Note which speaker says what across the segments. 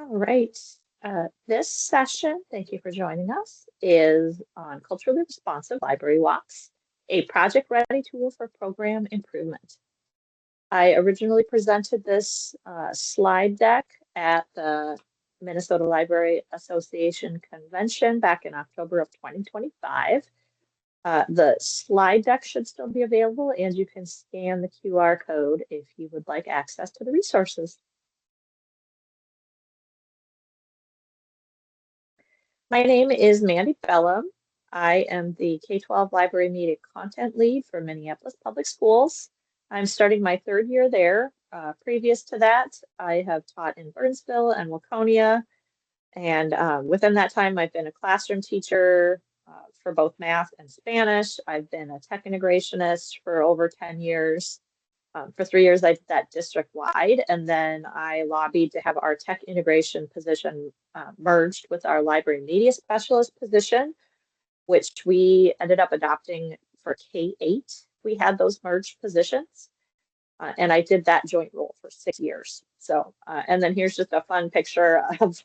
Speaker 1: All right. This session, thank you for joining us, is on culturally responsive library walks, a project-ready tool for program improvement. I originally presented this slide deck at the Minnesota Library Association convention back in October of 2025. The slide deck should still be available, and you can scan the QR code if you would like access to the resources. My name is Mandy Bellum. I am the K-12 Library Media Content Lead for Minneapolis Public Schools. I'm starting my third year there. Previous to that, I have taught in Burnsville and Waconia. And within that time, I've been a classroom teacher for both math and Spanish. I've been a tech integrationist for over 10 years. For 3 years, I did that district-wide, and then I lobbied to have our tech integration position merged with our library media specialist position, which we ended up adopting for K-8. We had those merged positions, and I did that joint role for 6 years. So, and then here's just a fun picture of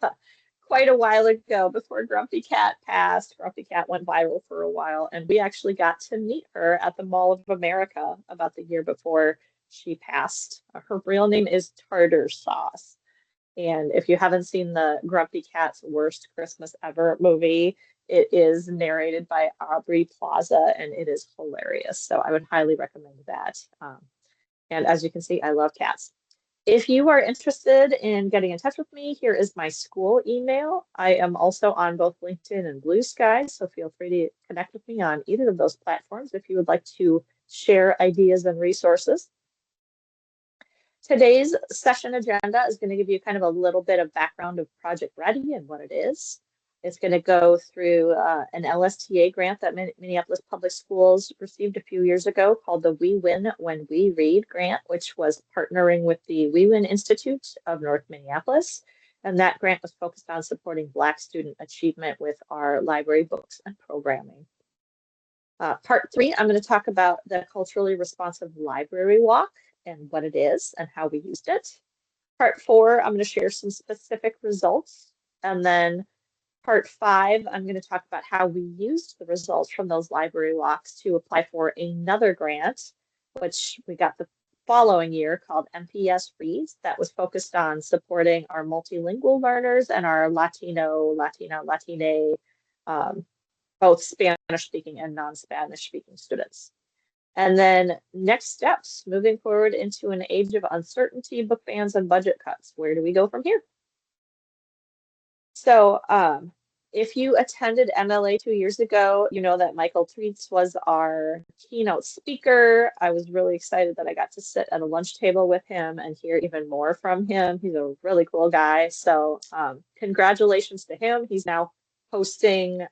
Speaker 1: quite a while ago before Grumpy Cat passed. Grumpy Cat went viral for a while, and we actually got to meet her at the Mall of America about the year before she passed. Her real name is Tartar Sauce. And if you haven't seen the Grumpy Cat's Worst Christmas Ever movie, it is narrated by Aubrey Plaza, and it is hilarious. So I would highly recommend that. And as you can see, I love cats. If you are interested in getting in touch with me, here is my school email. I am also on both LinkedIn and Blue Sky, so feel free to connect with me on either of those platforms if you would like to share ideas and resources. Today's session agenda is going to give you kind of a little bit of background of Project Ready and what it is. It's going to go through an LSTA grant that Minneapolis Public Schools received a few years ago called the We Win When We Read grant, which was partnering with the We Win Institute of North Minneapolis. And that grant was focused on supporting Black student achievement with our library books and programming. Part 3, I'm going to talk about the culturally responsive library walk and what it is and how we used it. Part 4, I'm going to share some specific results. And then Part 5, I'm going to talk about how we used the results from those library walks to apply for another grant, which we got the following year called MPS Reads, that was focused on supporting our multilingual learners and our Latino, Latine, both Spanish-speaking and non-Spanish-speaking students. And then next steps, moving forward into an age of uncertainty, book bans, and budget cuts. Where do we go from here? So if you attended MLA 2 years ago, you know that Michael Treats was our keynote speaker. I was really excited that I got to sit at a lunch table with him and hear even more from him. He's a really cool guy. So congratulations to him. He's now hosting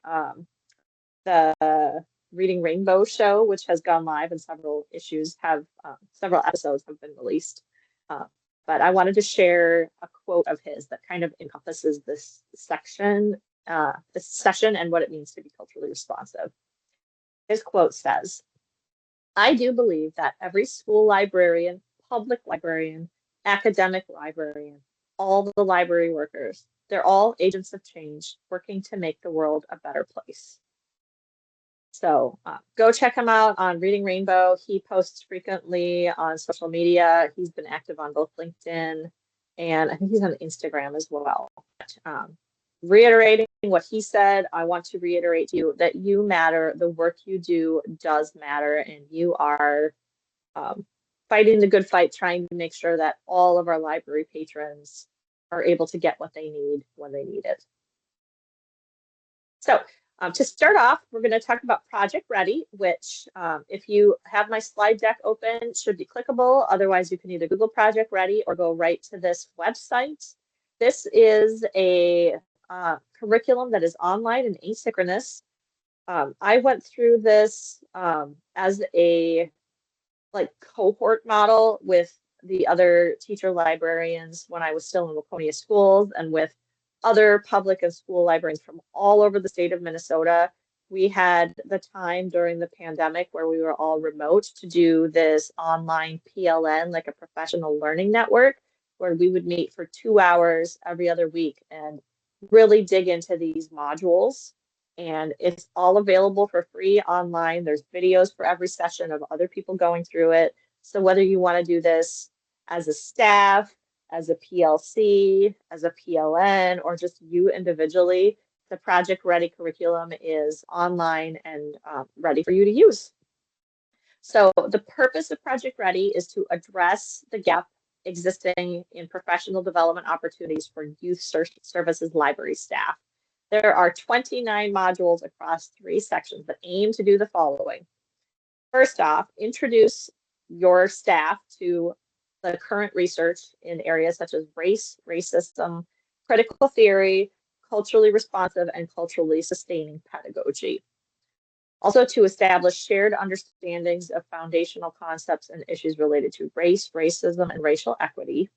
Speaker 1: the Reading Rainbow show, which has gone live, and several episodes have been released. But I wanted to share a quote of his that kind of encompasses this session and what it means to be culturally responsive. His quote says, "I do believe that every school librarian, public librarian, academic librarian, all the library workers, they're all agents of change working to make the world a better place." So go check him out on Reading Rainbow. He posts frequently on social media. He's been active on both LinkedIn and I think he's on Instagram as well. Reiterating what he said, I want to reiterate to you that you matter. The work you do does matter, and you are fighting the good fight, trying to make sure that all of our library patrons are able to get what they need when they need it. So to start off, we're going to talk about Project Ready, which if you have my slide deck open, should be clickable. Otherwise, you can either Google Project Ready or go right to this website. This is a curriculum that is online and asynchronous. I went through this as a cohort model with the other teacher librarians when I was still in Waconia schools and with other public and school librarians from all over the state of Minnesota. We had the time during the pandemic where we were all remote to do this online PLN, like a professional learning network, where we would meet for 2 hours every other week and really dig into these modules. And it's all available for free online. There's videos for every session of other people going through it. So whether you want to do this as a staff, as a PLC, as a PLN, or just you individually, the Project Ready curriculum is online and ready for you to use. So the purpose of Project Ready is to address the gap existing in professional development opportunities for youth services library staff. There are 29 modules across 3 sections that aim to do the following. First off, introduce your staff to the current research in areas such as race, racism, critical theory, culturally responsive, and culturally sustaining pedagogy. Also, to establish shared understandings of foundational concepts and issues related to race, racism, and racial equity,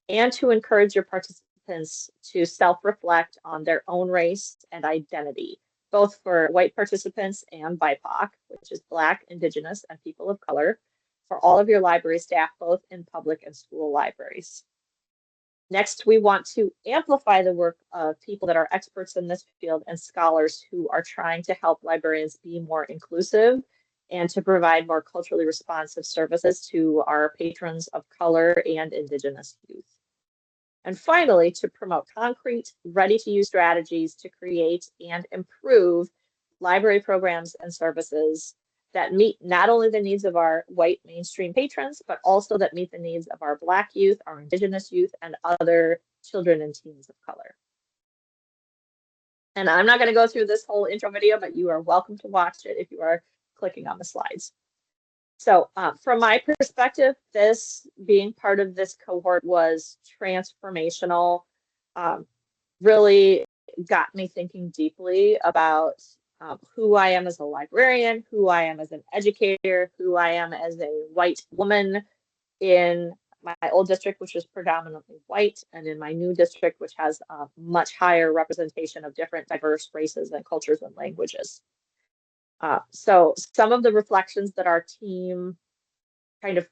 Speaker 1: and to encourage your participants to self-reflect on their own race and identity, both for white participants and BIPOC, which is Black, Indigenous, and people of color, for all of your library staff, both in public and school libraries. Next, we want to amplify the work of people that are experts in this field and scholars who are trying to help librarians be more inclusive and to provide more culturally responsive services to our patrons of color and Indigenous youth. And finally, to promote concrete, ready-to-use strategies to create and improve library programs and services that meet not only the needs of our white mainstream patrons, but also that meet the needs of our Black youth, our Indigenous youth, and other children and teens of color. And I'm not going to go through this whole intro video, but you are welcome to watch it if you are clicking on the slides. So from my perspective, this being part of this cohort was transformational, really got me thinking deeply about who I am as a librarian, who I am as an educator, who I am as a white woman in my old district, which is predominantly white, and in my new district, which has a much higher representation of different diverse races and cultures and languages. So some of the reflections that our team kind of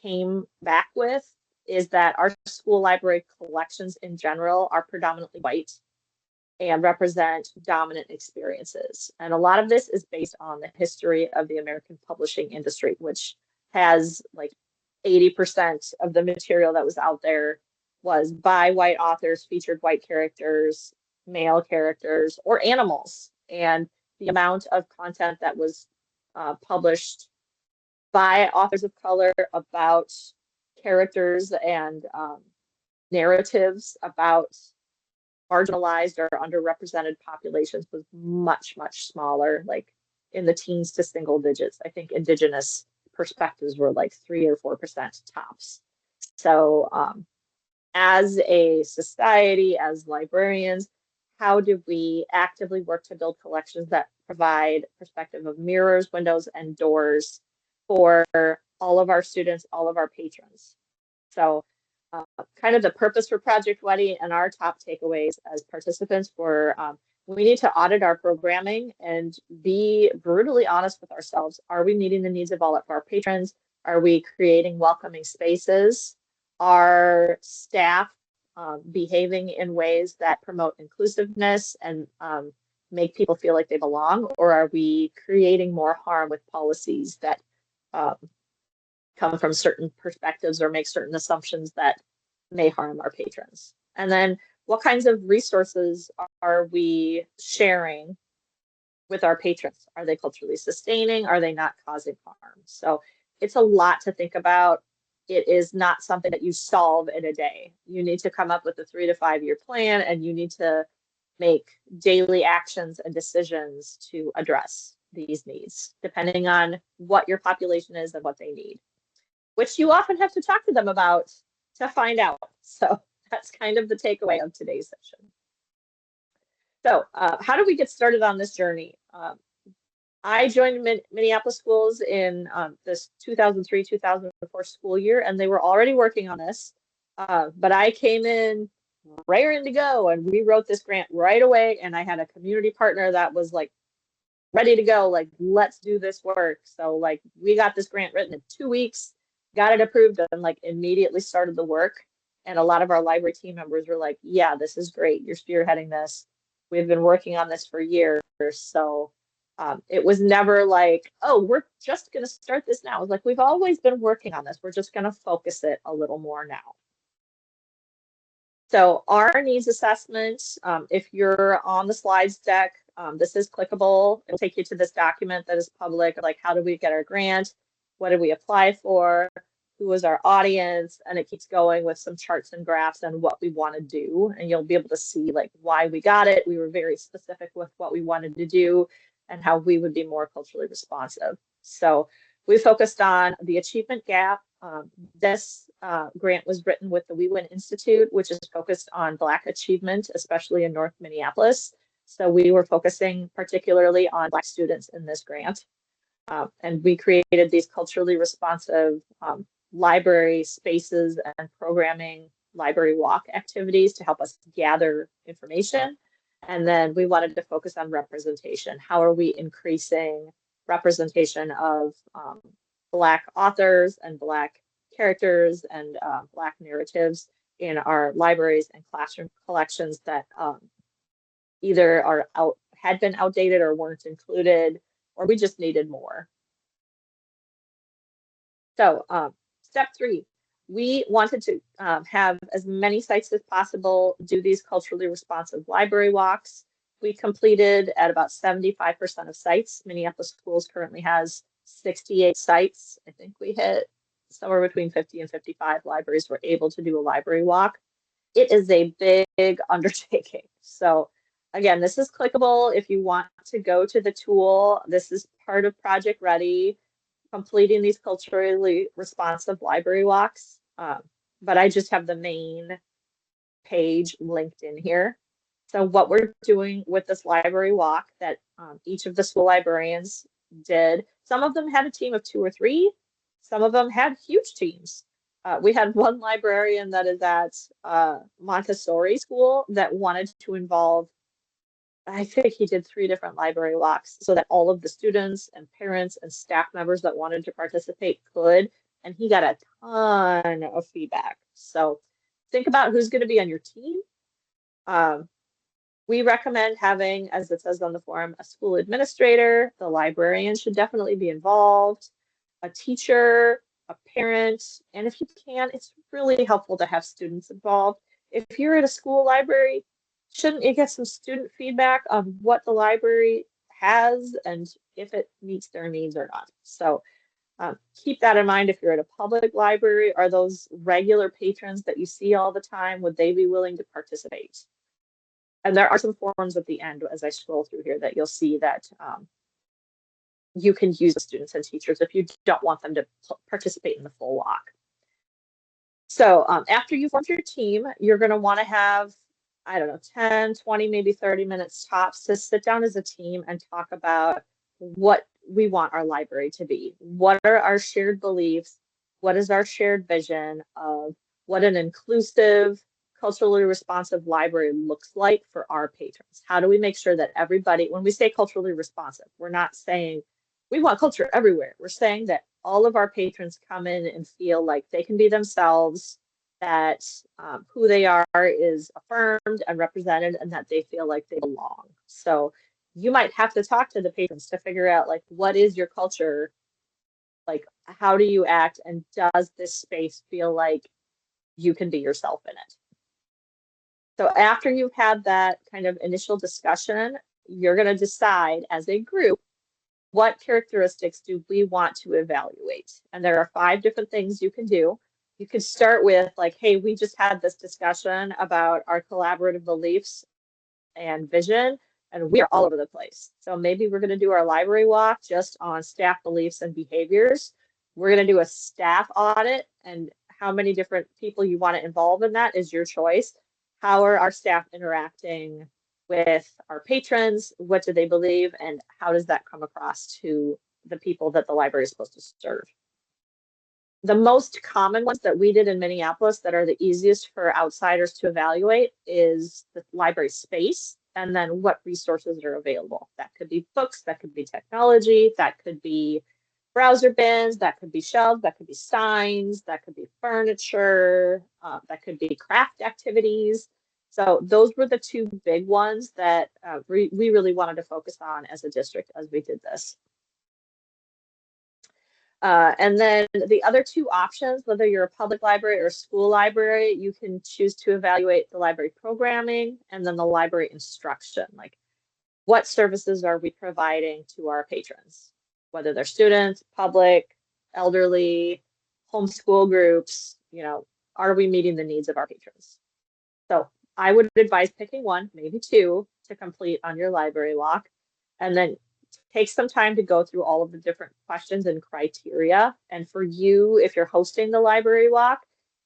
Speaker 1: came back with is that our school library collections in general are predominantly white and represent dominant experiences. And a lot of this is based on the history of the American publishing industry, which has like 80% of the material that was out there was by white authors, featured white characters, male characters, or animals. And the amount of content that was published by authors of color about characters and narratives about marginalized or underrepresented populations was much, much smaller, like in the teens to single digits. I think Indigenous perspectives were like 3 or 4% tops. So as a society, as librarians, how do we actively work to build collections that provide perspective of mirrors, windows, and doors for all of our students, all of our patrons? So kind of the purpose for Project Ready and our top takeaways as participants were we need to audit our programming and be brutally honest with ourselves. Are we meeting the needs of all of our patrons? Are we creating welcoming spaces? Are staff behaving in ways that promote inclusiveness and make people feel like they belong? Or are we creating more harm with policies that come from certain perspectives or make certain assumptions that may harm our patrons? And then what kinds of resources are we sharing with our patrons? Are they culturally sustaining? Are they not causing harm? So it's a lot to think about. It is not something that you solve in a day. You need to come up with a 3 to 5 year plan, and you need to make daily actions and decisions to address these needs, depending on what your population is and what they need, which you often have to talk to them about to find out. So that's kind of the takeaway of today's session. So how do we get started on this journey? I joined Minneapolis Schools in this 2003-2004 school year, and they were already working on this. But I came in raring to go, and we wrote this grant right away. And I had a community partner that was like ready to go, like, let's do this work. So like we got this grant written in 2 weeks, got it approved, and like immediately started the work. And a lot of our library team members were like, yeah, this is great. You're spearheading this. We've been working on this for years. So it was never like, oh, we're just going to start this now. It was like, we've always been working on this. We're just going to focus it a little more now. So our needs assessment, if you're on the slides deck, this is clickable. It'll take you to this document that is public, like how did we get our grant? What did we apply for? Who was our audience? And it keeps going with some charts and graphs and what we want to do. And you'll be able to see like why we got it. We were very specific with what we wanted to do and how we would be more culturally responsive. So we focused on the achievement gap. This grant was written with the We Win Institute, which is focused on Black achievement, especially in North Minneapolis. So we were focusing particularly on Black students in this grant. And we created these culturally responsive library spaces and programming library walk activities to help us gather information. And then we wanted to focus on representation. How are we increasing representation of Black authors and Black characters and Black narratives in our libraries and classroom collections that either had been outdated or weren't included, or we just needed more. So step 3, we wanted to have as many sites as possible do these culturally responsive library walks. We completed at about 75% of sites. Minneapolis Schools currently has 68 sites. I think we hit somewhere between 50 and 55 libraries were able to do a library walk. It is a big undertaking. So again, this is clickable. If you want to go to the tool, this is part of Project Ready, completing these culturally responsive library walks. But I just have the main page linked in here. So what we're doing with this library walk that each of the school librarians did, some of them had a team of 2 or 3, some of them had huge teams. We had one librarian that is at Montessori school that wanted to involve, I think he did 3 different library walks so that all of the students and parents and staff members that wanted to participate could, and he got a ton of feedback. So think about who's going to be on your team. We recommend having, as it says on the form, a school administrator. The librarian should definitely be involved, a teacher, a parent, and if you can, it's really helpful to have students involved. If you're at a school library, shouldn't you get some student feedback on what the library has and if it meets their needs or not? So keep that in mind. If you're at a public library, are those regular patrons that you see all the time, would they be willing to participate? And there are some forms at the end as I scroll through here that you'll see that you can use with students and teachers if you don't want them to participate in the full walk. So after you form your team, you're going to want to have, I don't know, 10, 20, maybe 30 minutes tops to sit down as a team and talk about what we want our library to be. What are our shared beliefs? What is our shared vision of what an inclusive, culturally responsive library looks like for our patrons? How do we make sure that everybody, when we say culturally responsive, we're not saying we want culture everywhere. We're saying that all of our patrons come in and feel like they can be themselves, that who they are is affirmed and represented, and that they feel like they belong. So you might have to talk to the patrons to figure out, like, what is your culture? Like, how do you act? And does this space feel like you can be yourself in it? So after you've had that kind of initial discussion, you're going to decide as a group, what characteristics do we want to evaluate? And there are 5 different things you can do. You could start with like, hey, we just had this discussion about our collaborative beliefs and vision, and we are all over the place. So maybe we're going to do our library walk just on staff beliefs and behaviors. We're going to do a staff audit, and how many different people you want to involve in that is your choice. How are our staff interacting with our patrons? What do they believe? And how does that come across to the people that the library is supposed to serve? The most common ones that we did in Minneapolis that are the easiest for outsiders to evaluate is the library space and then what resources are available. That could be books, that could be technology, that could be browser bins, that could be shelves, that could be signs, that could be furniture, that could be craft activities. So those were the two big ones that we really wanted to focus on as a district as we did this. And then the other two options, whether you're a public library or a school library, you can choose to evaluate the library programming and then the library instruction, like what services are we providing to our patrons, whether they're students, public, elderly, homeschool groups, are we meeting the needs of our patrons? So I would advise picking one, maybe two, to complete on your library walk, and then take some time to go through all of the different questions and criteria. And for you, if you're hosting the library walk,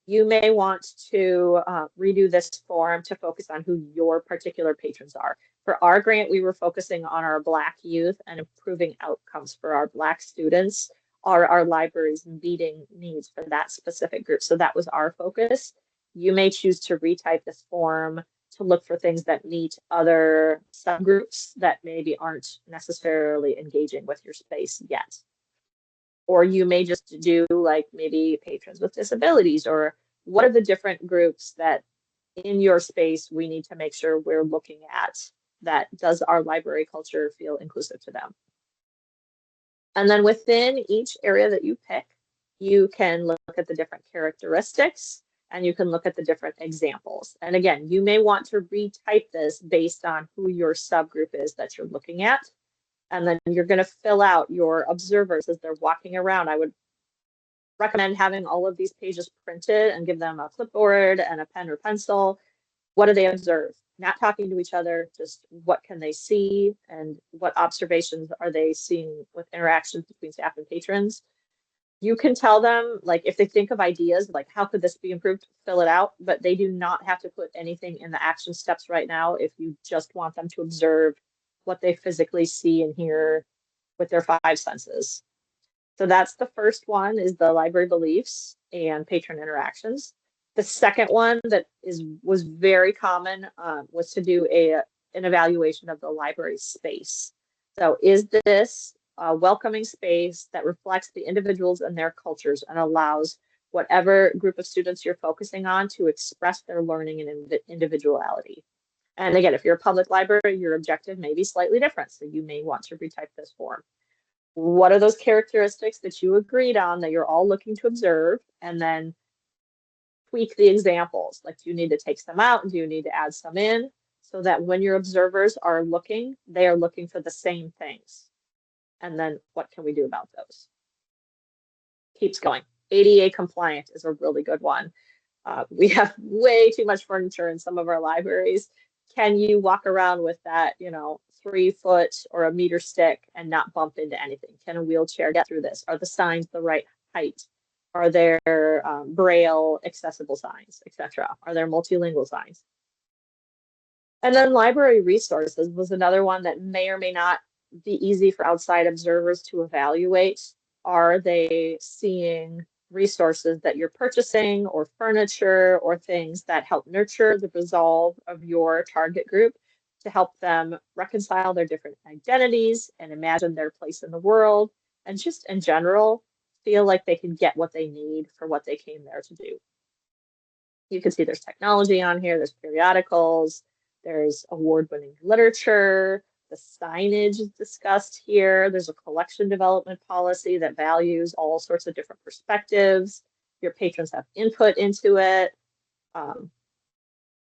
Speaker 1: you may want to redo this form to focus on who your particular patrons are. For our grant, we were focusing on our Black youth and improving outcomes for our Black students. Are our libraries meeting needs for that specific group? So that was our focus. You may choose to retype this form to look for things that meet other subgroups that maybe aren't necessarily engaging with your space yet. Or you may just do like maybe patrons with disabilities, or what are the different groups that in your space we need to make sure we're looking at, that does our library culture feel inclusive to them? And then within each area that you pick, you can look at the different characteristics and you can look at the different examples. And again, you may want to retype this based on who your subgroup is that you're looking at. And then you're going to fill out your observers as they're walking around. I would recommend having all of these pages printed and give them a clipboard and a pen or pencil. What do they observe? Not talking to each other, just what can they see and what observations are they seeing with interactions between staff and patrons. You can tell them, like, if they think of ideas, like, how could this be improved, fill it out, but they do not have to put anything in the action steps right now if you just want them to observe what they physically see and hear with their five senses. So that's the first one, is the library beliefs and patron interactions. The second one that was very common was to do an evaluation of the library space. So is this a welcoming space that reflects the individuals and their cultures and allows whatever group of students you're focusing on to express their learning and individuality? And again, if you're a public library, your objective may be slightly different. So you may want to retype this form. What are those characteristics that you agreed on that you're all looking to observe? And then tweak the examples. Like, do you need to take some out? Do you need to add some in? So that when your observers are looking, they are looking for the same things. And then what can we do about those? Keeps going. ADA compliant is a really good one. We have way too much furniture in some of our libraries. Can you walk around with that, 3 foot or a meter stick and not bump into anything? Can a wheelchair get through this? Are the signs the right height? Are there Braille accessible signs, etc.? Are there multilingual signs? And then library resources was another one that may or may not be easy for outside observers to evaluate. Are they seeing resources that you're purchasing, or furniture, or things that help nurture the resolve of your target group to help them reconcile their different identities and imagine their place in the world, and just in general feel like they can get what they need for what they came there to do? You can see there's technology on here, there's periodicals, there's award-winning literature, the signage is discussed here. There's a collection development policy that values all sorts of different perspectives. Your patrons have input into it. And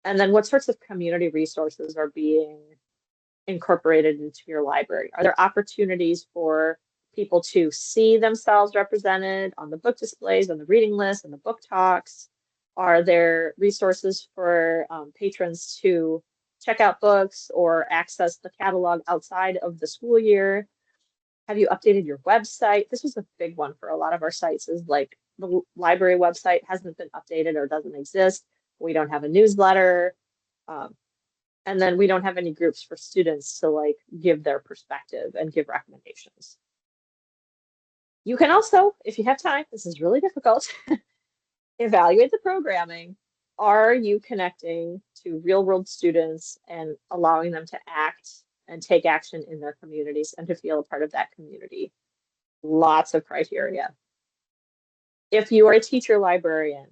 Speaker 1: then what sorts of community resources are being incorporated into your library? Are there opportunities for people to see themselves represented on the book displays, on the reading list, and the book talks? Are there resources for patrons to check out books or access the catalog outside of the school year? Have you updated your website? This was a big one for a lot of our sites, is like the library website hasn't been updated or doesn't exist. We don't have a newsletter. And then we don't have any groups for students to like give their perspective and give recommendations. You can also, if you have time, this is really difficult, evaluate the programming. Are you connecting to real world students and allowing them to act and take action in their communities and to feel a part of that community? Lots of criteria. If you are a teacher librarian,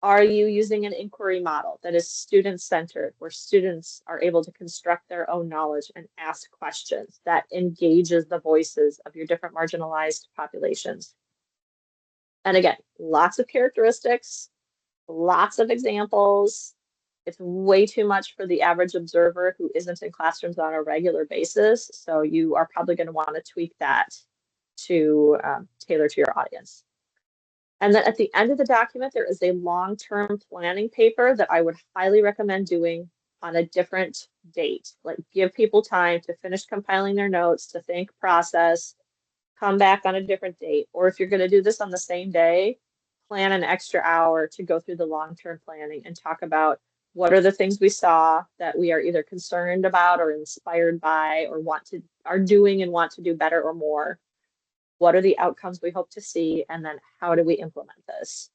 Speaker 1: are you using an inquiry model that is student-centered, where students are able to construct their own knowledge and ask questions that engages the voices of your different marginalized populations? And again, lots of characteristics, lots of examples. It's way too much for the average observer who isn't in classrooms on a regular basis. So you are probably going to want to tweak that to tailor to your audience. And then at the end of the document, there is a long-term planning paper that I would highly recommend doing on a different date. Like, give people time to finish compiling their notes, to think, process, come back on a different date. Or if you're going to do this on the same day, plan an extra hour to go through the long-term planning and talk about what are the things we saw that we are either concerned about or inspired by or are doing and want to do better or more. What are the outcomes we hope to see? And then how do we implement this?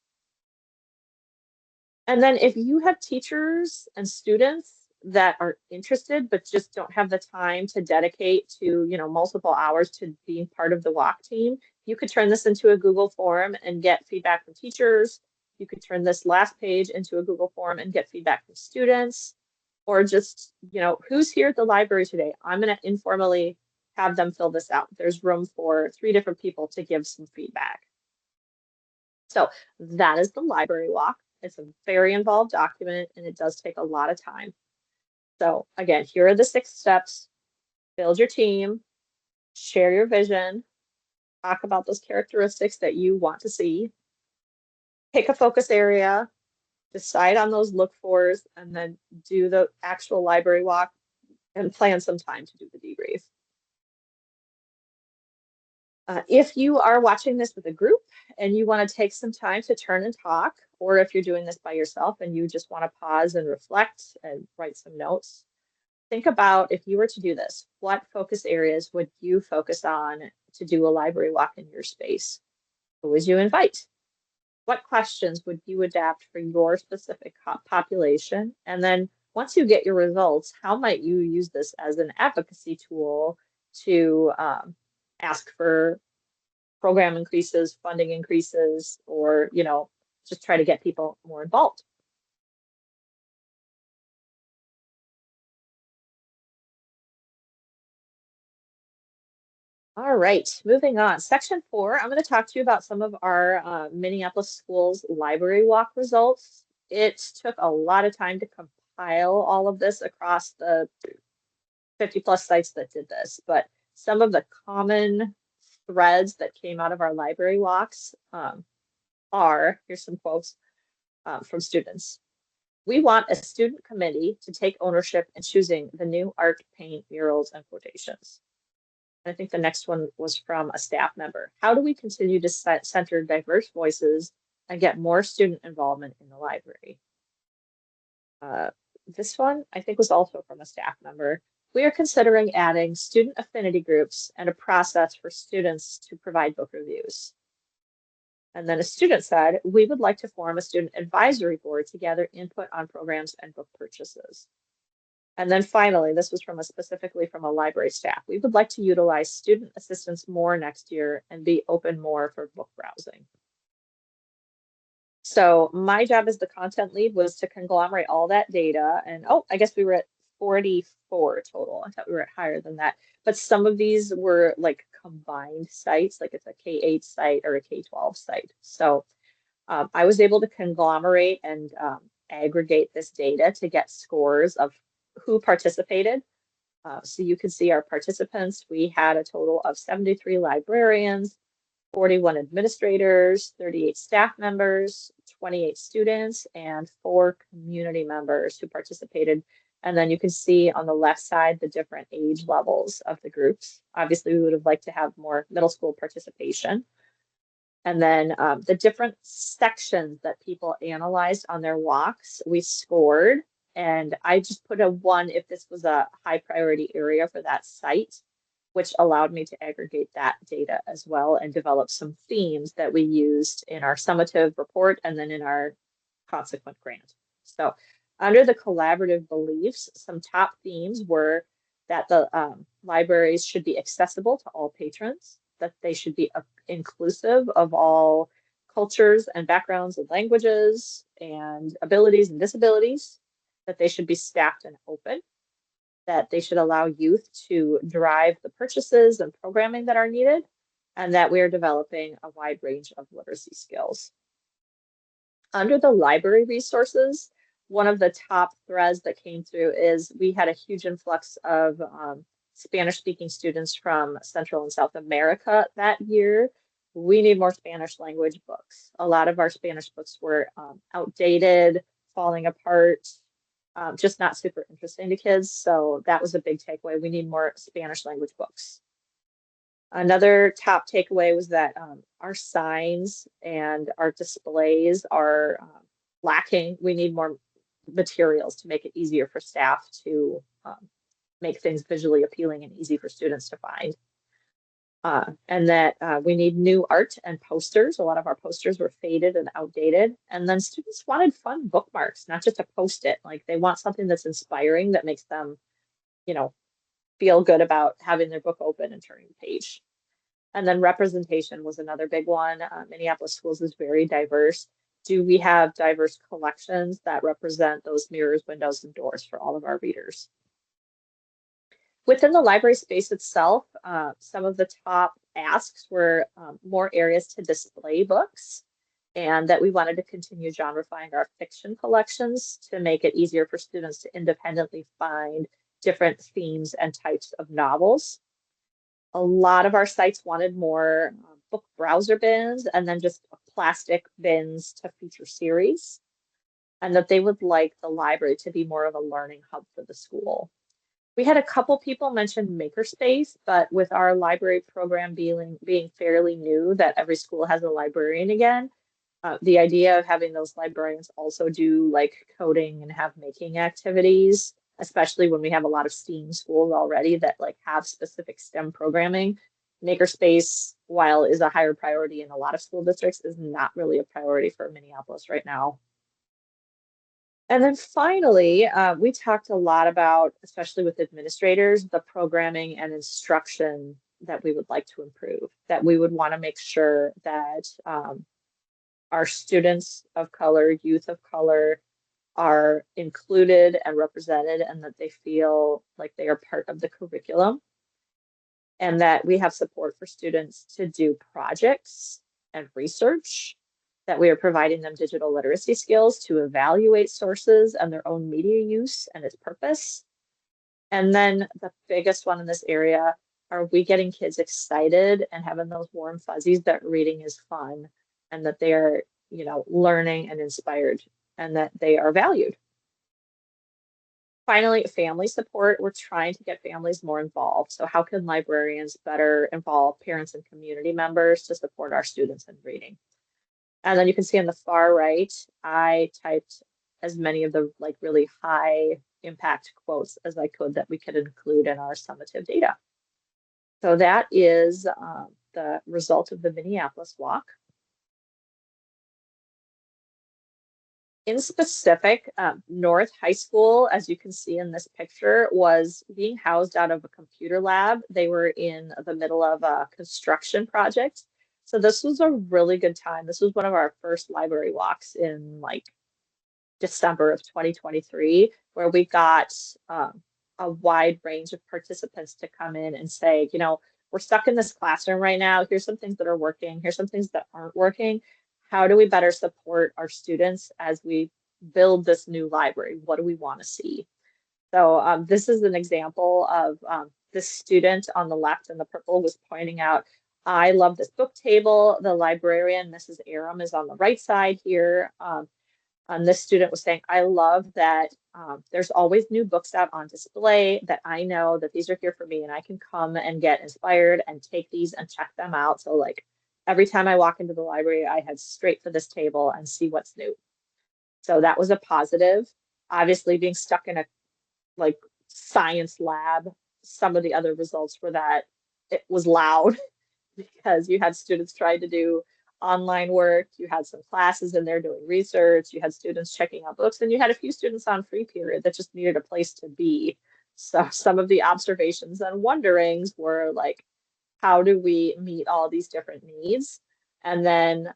Speaker 1: And then if you have teachers and students that are interested but just don't have the time to dedicate to, multiple hours to being part of the walk team, you could turn this into a Google form and get feedback from teachers. You could turn this last page into a Google form and get feedback from students, or just, who's here at the library today? I'm going to informally have them fill this out. There's room for 3 different people to give some feedback. So that is the library walk. It's a very involved document and it does take a lot of time. So again, here are the 6 steps. Build your team, share your vision, talk about those characteristics that you want to see, pick a focus area, decide on those look fors, and then do the actual library walk and plan some time to do the debrief. If you are watching this with a group and you want to take some time to turn and talk, or if you're doing this by yourself and you just want to pause and reflect and write some notes, think about, if you were to do this, what focus areas would you focus on to do a library walk in your space? Who would you invite? What questions would you adapt for your specific population? And then once you get your results, how might you use this as an advocacy tool to ask for program increases, funding increases, or, just try to get people more involved? All right, moving on. Section 4, I'm going to talk to you about some of our Minneapolis schools library walk results. It took a lot of time to compile all of this across the 50 plus sites that did this, but some of the common threads that came out of our library walks here's some quotes from students. We want a student committee to take ownership in choosing the new art, paint, murals, and quotations. I think the next one was from a staff member. How do we continue to center diverse voices and get more student involvement in the library? This one, I think, was also from a staff member. We are considering adding student affinity groups and a process for students to provide book reviews. And then a student said, we would like to form a student advisory board to gather input on programs and book purchases. And then finally, this was specifically from a library staff. We would like to utilize student assistance more next year and be open more for book browsing. So my job as the content lead was to conglomerate all that data. And I guess we were at 44 total. I thought we were at higher than that. But some of these were like combined sites, like it's a K-8 site or a K-12 site. So I was able to conglomerate and aggregate this data to get scores of who participated. So you can see our participants. We had a total of 73 librarians, 41 administrators, 38 staff members, 28 students, and 4 community members who participated. And then you can see on the left side the different age levels of the groups. Obviously, we would have liked to have more middle school participation. And then the different sections that people analyzed on their walks, we scored. And I just put a 1 if this was a high priority area for that site, which allowed me to aggregate that data as well and develop some themes that we used in our summative report and then in our consequent grant. So under the collaborative beliefs, some top themes were that the libraries should be accessible to all patrons, that they should be inclusive of all cultures and backgrounds and languages and abilities and disabilities, that they should be staffed and open, that they should allow youth to drive the purchases and programming that are needed, and that we are developing a wide range of literacy skills. Under the library resources, one of the top threads that came through is we had a huge influx of Spanish-speaking students from Central and South America that year. We need more Spanish language books. A lot of our Spanish books were outdated, falling apart, just not super interesting to kids. So that was a big takeaway. We need more Spanish language books. Another top takeaway was that our signs and our displays are lacking. We need more materials to make it easier for staff to make things visually appealing and easy for students to find. And that we need new art and posters. A lot of our posters were faded and outdated. And then students wanted fun bookmarks, not just a post-it. Like they want something that's inspiring that makes them, you know, feel good about having their book open and turning the page. And then representation was another big one. Minneapolis Schools is very diverse. Do we have diverse collections that represent those mirrors, windows, and doors for all of our readers? Within the library space itself, some of the top asks were more areas to display books, and that we wanted to continue genrifying our fiction collections to make it easier for students to independently find different themes and types of novels. A lot of our sites wanted more book browser bins and then just plastic bins to feature series, and that they would like the library to be more of a learning hub for the school. We had a couple people mention makerspace, but with our library program being fairly new, that every school has a librarian again, the idea of having those librarians also do like coding and have making activities, especially when we have a lot of STEAM schools already that like have specific STEM programming. Makerspace, while is a higher priority in a lot of school districts, is not really a priority for Minneapolis right now. And then finally, we talked a lot about, especially with administrators, the programming and instruction that we would like to improve, that we would want to make sure that our students of color, youth of color, are included and represented, and that they feel like they are part of the curriculum, and that we have support for students to do projects and research, that we are providing them digital literacy skills to evaluate sources and their own media use and its purpose. And then the biggest one in this area, are we getting kids excited and having those warm fuzzies that reading is fun and that they are, you know, learning and inspired and that they are valued. Finally, family support. We're trying to get families more involved. So how can librarians better involve parents and community members to support our students in reading? And then you can see on the far right, I typed as many of the like really high impact quotes as I could that we could include in our summative data. So that is the result of the Minneapolis walk. In specific, North High School, as you can see in this picture, was being housed out of a computer lab. They were in the middle of a construction project. So this was a really good time. This was one of our first library walks in like December of 2023, where we got a wide range of participants to come in and say, you know, we're stuck in this classroom right now. Here's some things that are working. Here's some things that aren't working. How do we better support our students as we build this new library? What do we want to see? So this is an example of this student on the left in the purple was pointing out, I love this book table. The librarian, Mrs. Aram, is on the right side here. And this student was saying, I love that there's always new books out on display, that I know that these are here for me and I can come and get inspired and take these and check them out. So like every time I walk into the library, I head straight for this table and see what's new. So that was a positive. Obviously being stuck in a like science lab, some of the other results were that it was loud because you had students trying to do online work, you had some classes in there doing research, you had students checking out books, and you had a few students on free period that just needed a place to be. So some of the observations and wonderings were like, how do we meet all these different needs? And then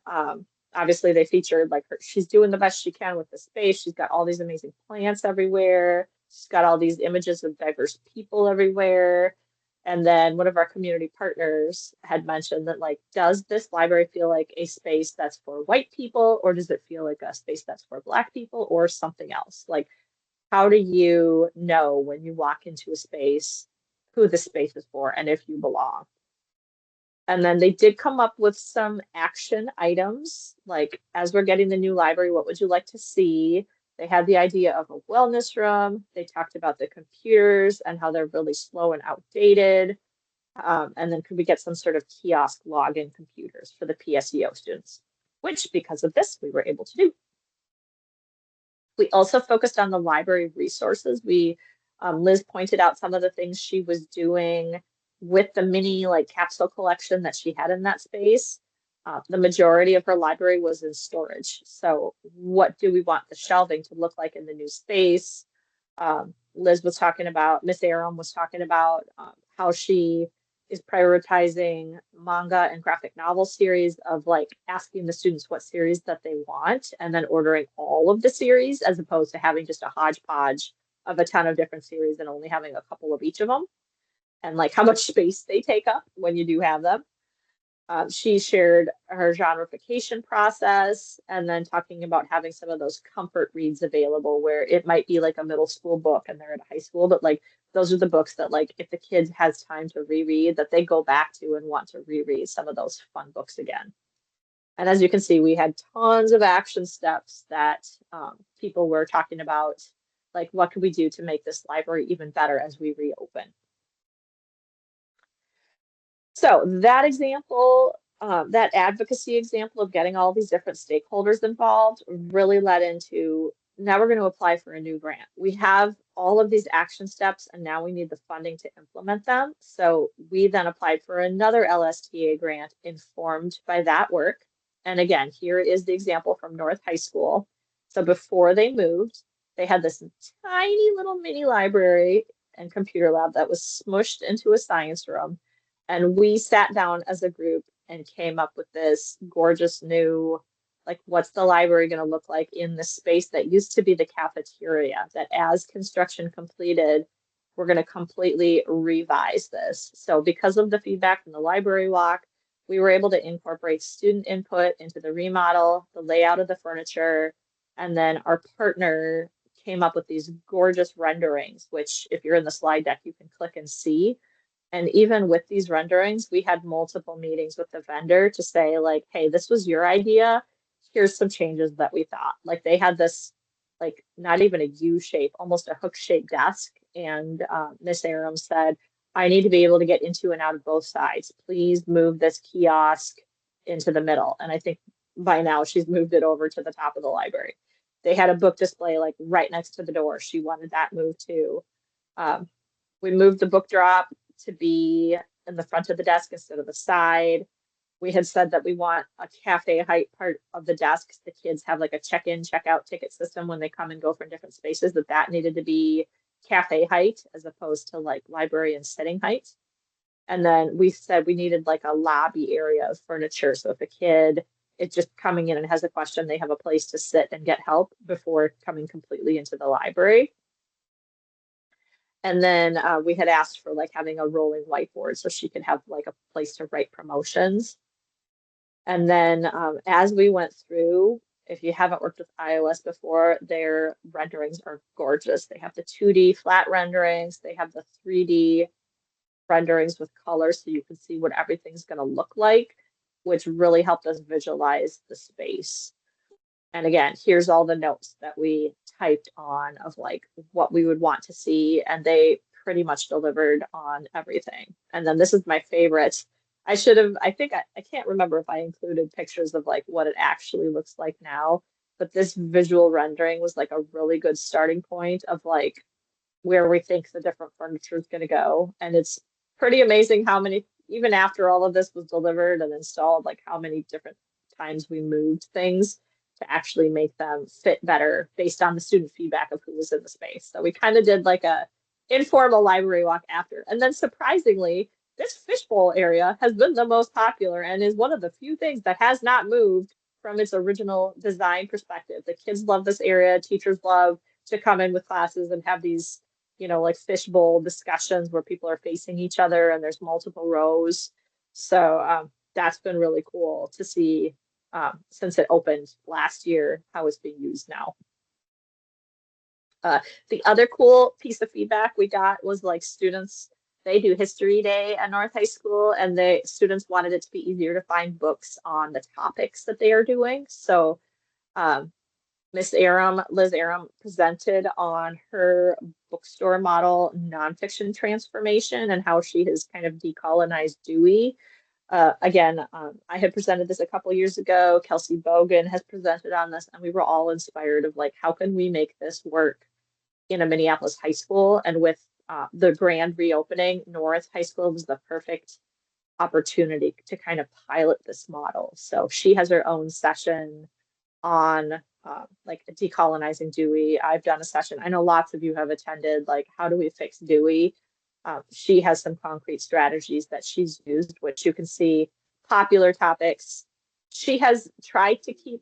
Speaker 1: obviously they featured like she's doing the best she can with the space. She's got all these amazing plants everywhere. She's got all these images of diverse people everywhere. And then one of our community partners had mentioned that, like, does this library feel like a space that's for white people, or does it feel like a space that's for Black people, or something else? Like, how do you know when you walk into a space who the space is for and if you belong? And then they did come up with some action items, like, as we're getting the new library, what would you like to see? They had the idea of a wellness room. They talked about the computers and how they're really slow and outdated. And then could we get some sort of kiosk login computers for the PSEO students, which because of this, we were able to do. We also focused on the library resources. Liz pointed out some of the things she was doing with the mini like capsule collection that she had in that space. The majority of her library was in storage. So what do we want the shelving to look like in the new space? Liz was talking about, Miss Aram was talking about how she is prioritizing manga and graphic novel series, of like asking the students what series that they want and then ordering all of the series, as opposed to having just a hodgepodge of a ton of different series and only having a couple of each of them, and like how much space they take up when you do have them. She shared her genreification process, and then talking about having some of those comfort reads available where it might be like a middle school book and they're at high school, but like those are the books that, like, if the kid has time to reread, that they go back to and want to reread some of those fun books again. And as you can see, we had tons of action steps that people were talking about, like, what could we do to make this library even better as we reopen? So that example, that advocacy example of getting all these different stakeholders involved really led into, now we're going to apply for a new grant. We have all of these action steps and now we need the funding to implement them. So we then applied for another LSTA grant informed by that work. And again, here is the example from North High School. So before they moved, they had this tiny little mini library and computer lab that was smushed into a science room. And we sat down as a group and came up with this gorgeous new, like, what's the library going to look like in the space that used to be the cafeteria, that as construction completed, we're going to completely revise this. So because of the feedback from the library walk, we were able to incorporate student input into the remodel, the layout of the furniture, and then our partner came up with these gorgeous renderings, which if you're in the slide deck, you can click and see. And even with these renderings, we had multiple meetings with the vendor to say, like, hey, this was your idea. Here's some changes that we thought. Like, they had this, like, not even a U shape, almost a hook shaped desk. And Miss Aram said, I need to be able to get into and out of both sides. Please move this kiosk into the middle. And I think by now she's moved it over to the top of the library. They had a book display like right next to the door. She wanted that moved too. We moved the book drop to be in the front of the desk instead of the side. We had said that we want a cafe height part of the desks. The kids have like a check-in, check-out ticket system when they come and go from different spaces, that needed to be cafe height as opposed to like library and sitting height. And then we said we needed like a lobby area of furniture. So if a kid is just coming in and has a question, they have a place to sit and get help before coming completely into the library. And then we had asked for like having a rolling whiteboard so she could have like a place to write promotions. And then as we went through, if you haven't worked with iOS before, their renderings are gorgeous. They have the 2D flat renderings. They have the 3D renderings with color so you can see what everything's going to look like, which really helped us visualize the space. And again, here's all the notes that we typed on of like what we would want to see. And they pretty much delivered on everything. And then this is my favorite. I can't remember if I included pictures of like what it actually looks like now, but this visual rendering was like a really good starting point of like where we think the different furniture is going to go. And it's pretty amazing how many, even after all of this was delivered and installed, like how many different times we moved things to actually make them fit better based on the student feedback of who was in the space. So we kind of did like a informal library walk after. And then surprisingly, this fishbowl area has been the most popular and is one of the few things that has not moved from its original design perspective. The kids love this area. Teachers love to come in with classes and have these, like fishbowl discussions where people are facing each other and there's multiple rows. So that's been really cool to see since it opened last year, how it's being used now. The other cool piece of feedback we got was like students, they do History Day at North High School, and the students wanted it to be easier to find books on the topics that they are doing. So Liz Aram presented on her bookstore model nonfiction transformation and how she has kind of decolonized Dewey. Again, I had presented this a couple years ago. Kelsey Bogan has presented on this, and we were all inspired of like, how can we make this work in a Minneapolis high school? And with the grand reopening, North High School was the perfect opportunity to kind of pilot this model. So she has her own session on like decolonizing Dewey. I've done a session. I know lots of you have attended, like, how do we fix Dewey? She has some concrete strategies that she's used, which you can see popular topics. She has tried to keep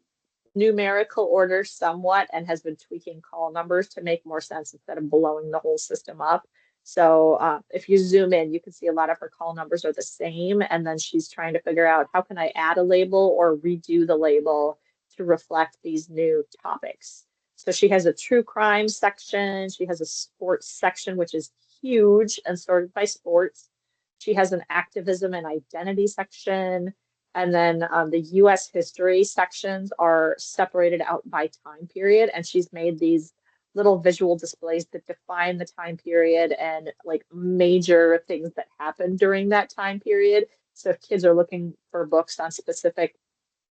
Speaker 1: numerical order somewhat and has been tweaking call numbers to make more sense instead of blowing the whole system up. So if you zoom in, you can see a lot of her call numbers are the same. And then she's trying to figure out, how can I add a label or redo the label to reflect these new topics? So she has a true crime section. She has a sports section, which is huge and sorted by sports. She has an activism and identity section. And then the US history sections are separated out by time period. And she's made these little visual displays that define the time period and like major things that happened during that time period. So if kids are looking for books on specific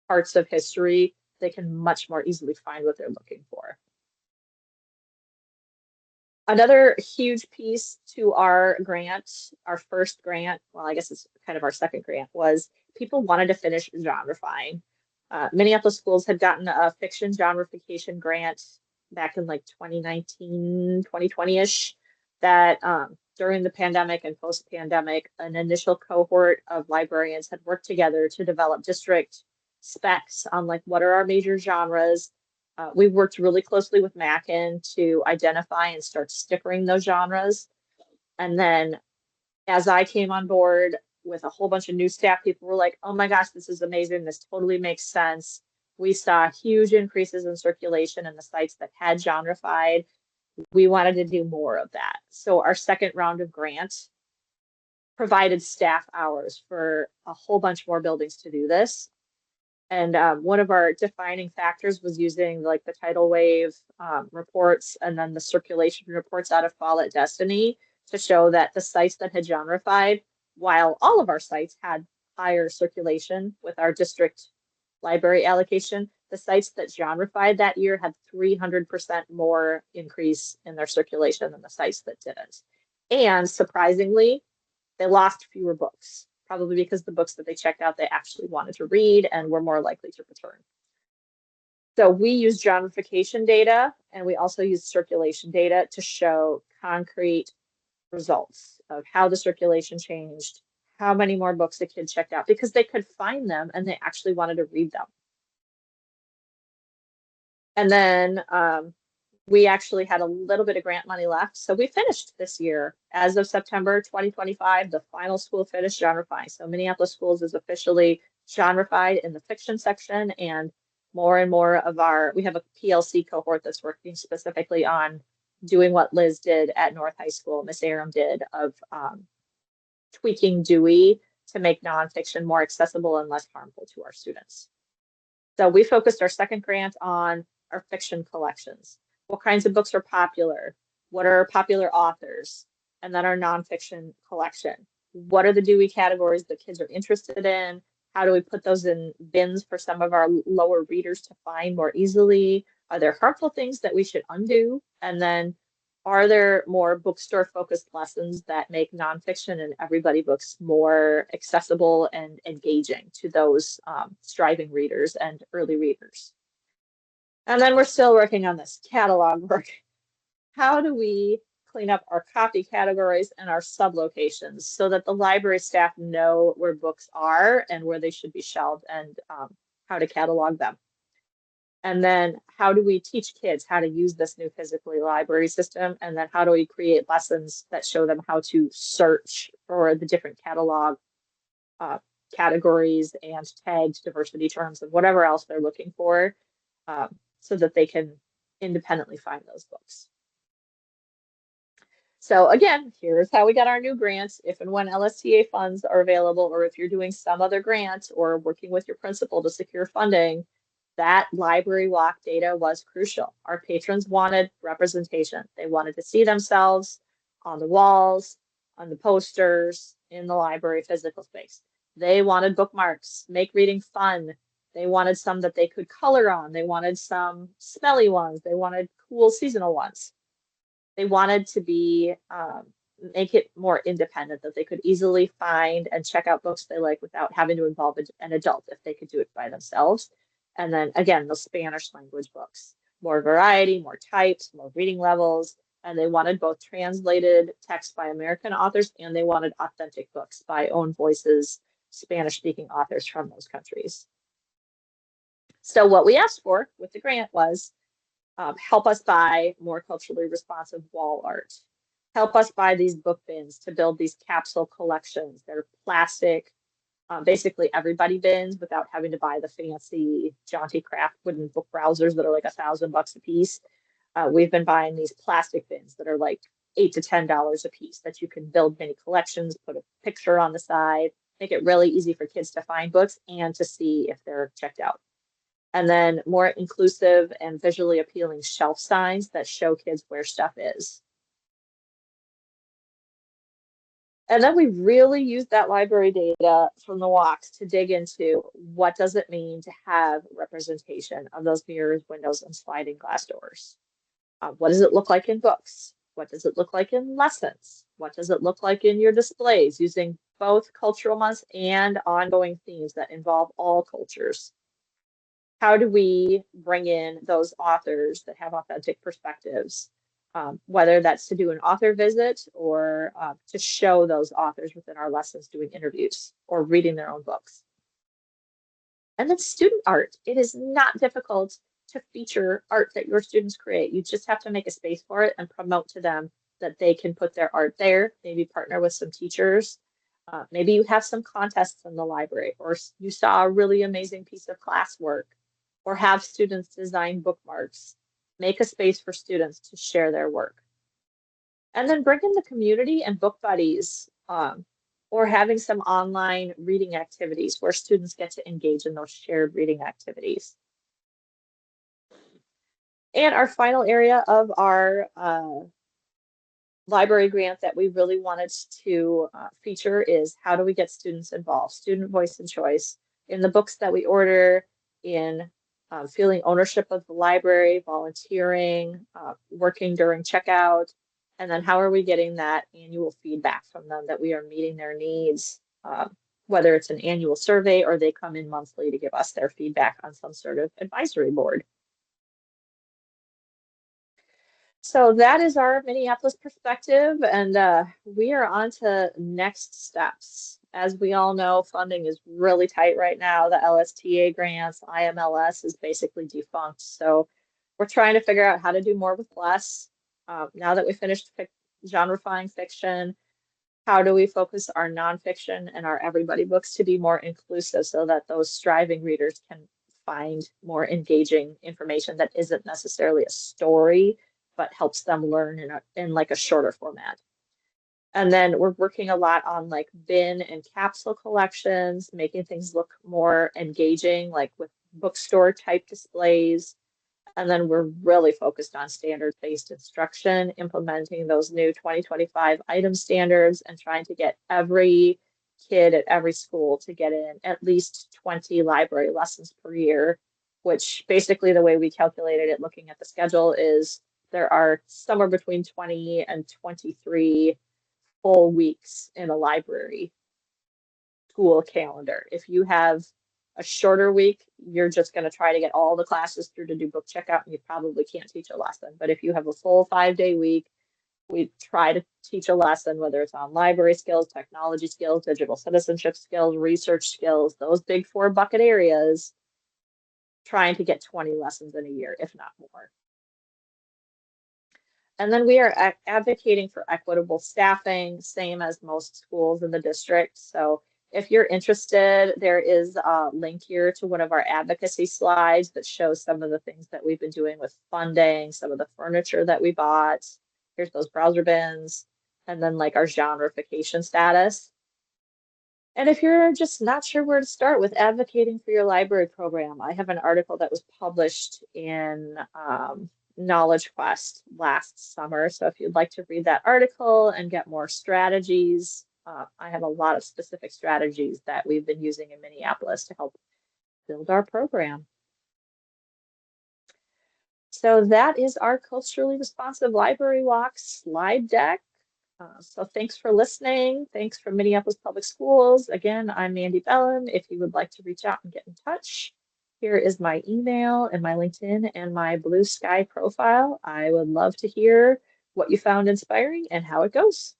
Speaker 1: parts of history, they can much more easily find what they're looking for. Another huge piece to our grant, our first grant, well, I guess it's kind of our second grant, was people wanted to finish genrifying. Minneapolis Schools had gotten a fiction genreification grant back in like 2019, 2020-ish, that during the pandemic and post-pandemic, an initial cohort of librarians had worked together to develop district specs on like, what are our major genres? We worked really closely with Mackin to identify and start stickering those genres. And then as I came on board with a whole bunch of new staff, people were like, oh my gosh, this is amazing. This totally makes sense. We saw huge increases in circulation in the sites that had genrefied. We wanted to do more of that. So our second round of grants provided staff hours for a whole bunch more buildings to do this. And one of our defining factors was using like the tidal wave reports and then the circulation reports out of Fall at Destiny to show that the sites that had genrefied, while all of our sites had higher circulation with our district library allocation, the sites that genrefied that year had 300% more increase in their circulation than the sites that didn't. And surprisingly, they lost fewer books, probably because the books that they checked out, they actually wanted to read and were more likely to return. So we use genreification data, and we also use circulation data to show concrete results of how the circulation changed, how many more books the kids checked out, because they could find them and they actually wanted to read them. And then we actually had a little bit of grant money left. So we finished this year. As of September 2025, the final school finished genrifying. So Minneapolis Schools is officially genrified in the fiction section, and more of we have a PLC cohort that's working specifically on doing what Liz did at North High School, Miss Aram did, of tweaking Dewey to make nonfiction more accessible and less harmful to our students. So we focused our second grant on our fiction collections. What kinds of books are popular? What are popular authors? And then our nonfiction collection. What are the Dewey categories that kids are interested in? How do we put those in bins for some of our lower readers to find more easily? Are there harmful things that we should undo? And then are there more bookstore focused lessons that make nonfiction and everybody books more accessible and engaging to those striving readers and early readers? And then we're still working on this catalog work. How do we clean up our copy categories and our sublocations so that the library staff know where books are and where they should be shelved and how to catalog them. And then how do we teach kids how to use this new physically library system? And then how do we create lessons that show them how to search for the different catalog categories and tagged diversity terms and whatever else they're looking for so that they can independently find those books. So again, here's how we got our new grants. If and when LSTA funds are available, or if you're doing some other grant or working with your principal to secure funding, that library walk data was crucial. Our patrons wanted representation. They wanted to see themselves on the walls, on the posters, in the library physical space. They wanted bookmarks, make reading fun. They wanted some that they could color on. They wanted some smelly ones. They wanted cool seasonal ones. They wanted to be make it more independent, that they could easily find and check out books they like without having to involve an adult if they could do it by themselves. And then again, the Spanish language books, more variety, more types, more reading levels. And they wanted both translated text by American authors and they wanted authentic books by own voices, Spanish speaking authors from those countries. So what we asked for with the grant was help us buy more culturally responsive wall art. Help us buy these book bins to build these capsule collections. They're plastic, basically everybody bins without having to buy the fancy jaunty craft wooden book browsers that are like $1,000 a piece. We've been buying these plastic bins that are like $8 to $10 a piece that you can build mini collections, put a picture on the side, make it really easy for kids to find books and to see if they're checked out. And then more inclusive and visually appealing shelf signs that show kids where stuff is. And then we really used that library data from the walks to dig into what does it mean to have representation of those mirrors, windows, and sliding glass doors. What does it look like in books? What does it look like in lessons? What does it look like in your displays using both cultural months and ongoing themes that involve all cultures? How do we bring in those authors that have authentic perspectives, whether that's to do an author visit or to show those authors within our lessons doing interviews or reading their own books. And then student art. It is not difficult to feature art that your students create. You just have to make a space for it and promote to them that they can put their art there, maybe partner with some teachers. Maybe you have some contests in the library, or you saw a really amazing piece of classwork, or have students design bookmarks. Make a space for students to share their work. And then bring in the community and book buddies, or having some online reading activities where students get to engage in those shared reading activities. And our final area of our library grant that we really wanted to feature is how do we get students involved, student voice and choice in the books that we order, in feeling ownership of the library, volunteering, working during checkout, and then how are we getting that annual feedback from them that we are meeting their needs, whether it's an annual survey or they come in monthly to give us their feedback on some sort of advisory board. So that is our Minneapolis perspective, and we are on to next steps. As we all know, funding is really tight right now. The LSTA grants, IMLS is basically defunct. So we're trying to figure out how to do more with less. Now that we finished genre-fying fiction, how do we focus our nonfiction and our everybody books to be more inclusive so that those striving readers can find more engaging information that isn't necessarily a story, but helps them learn in like a shorter format. And then we're working a lot on like bin and capsule collections, making things look more engaging, like with bookstore type displays. And then we're really focused on standards-based instruction, implementing those new 2025 item standards and trying to get every kid at every school to get in at least 20 library lessons per year, which basically the way we calculated it looking at the schedule is there are somewhere between 20 and 23 full weeks in a library school calendar. If you have a shorter week, you're just going to try to get all the classes through to do book checkout and you probably can't teach a lesson. But if you have a full 5-day week we try to teach a lesson, whether it's on library skills, technology skills, digital citizenship skills, research skills, those big 4 bucket areas, trying to get 20 lessons in a year, if not more. And then we are advocating for equitable staffing, same as most schools in the district. So if you're interested, there is a link here to one of our advocacy slides that shows some of the things that we've been doing with funding, some of the furniture that we bought. Here's those browser bins, and then like our genreification status. And if you're just not sure where to start with advocating for your library program, I have an article that was published in Knowledge Quest last summer. So if you'd like to read that article and get more strategies, I have a lot of specific strategies that we've been using in Minneapolis to help build our program. So that is our culturally responsive library walk slide deck. So thanks for listening. Thanks from Minneapolis Public Schools. Again, I'm Mandy Bellum. If you would like to reach out and get in touch, here is my email and my LinkedIn and my Blue Sky profile. I would love to hear what you found inspiring and how it goes.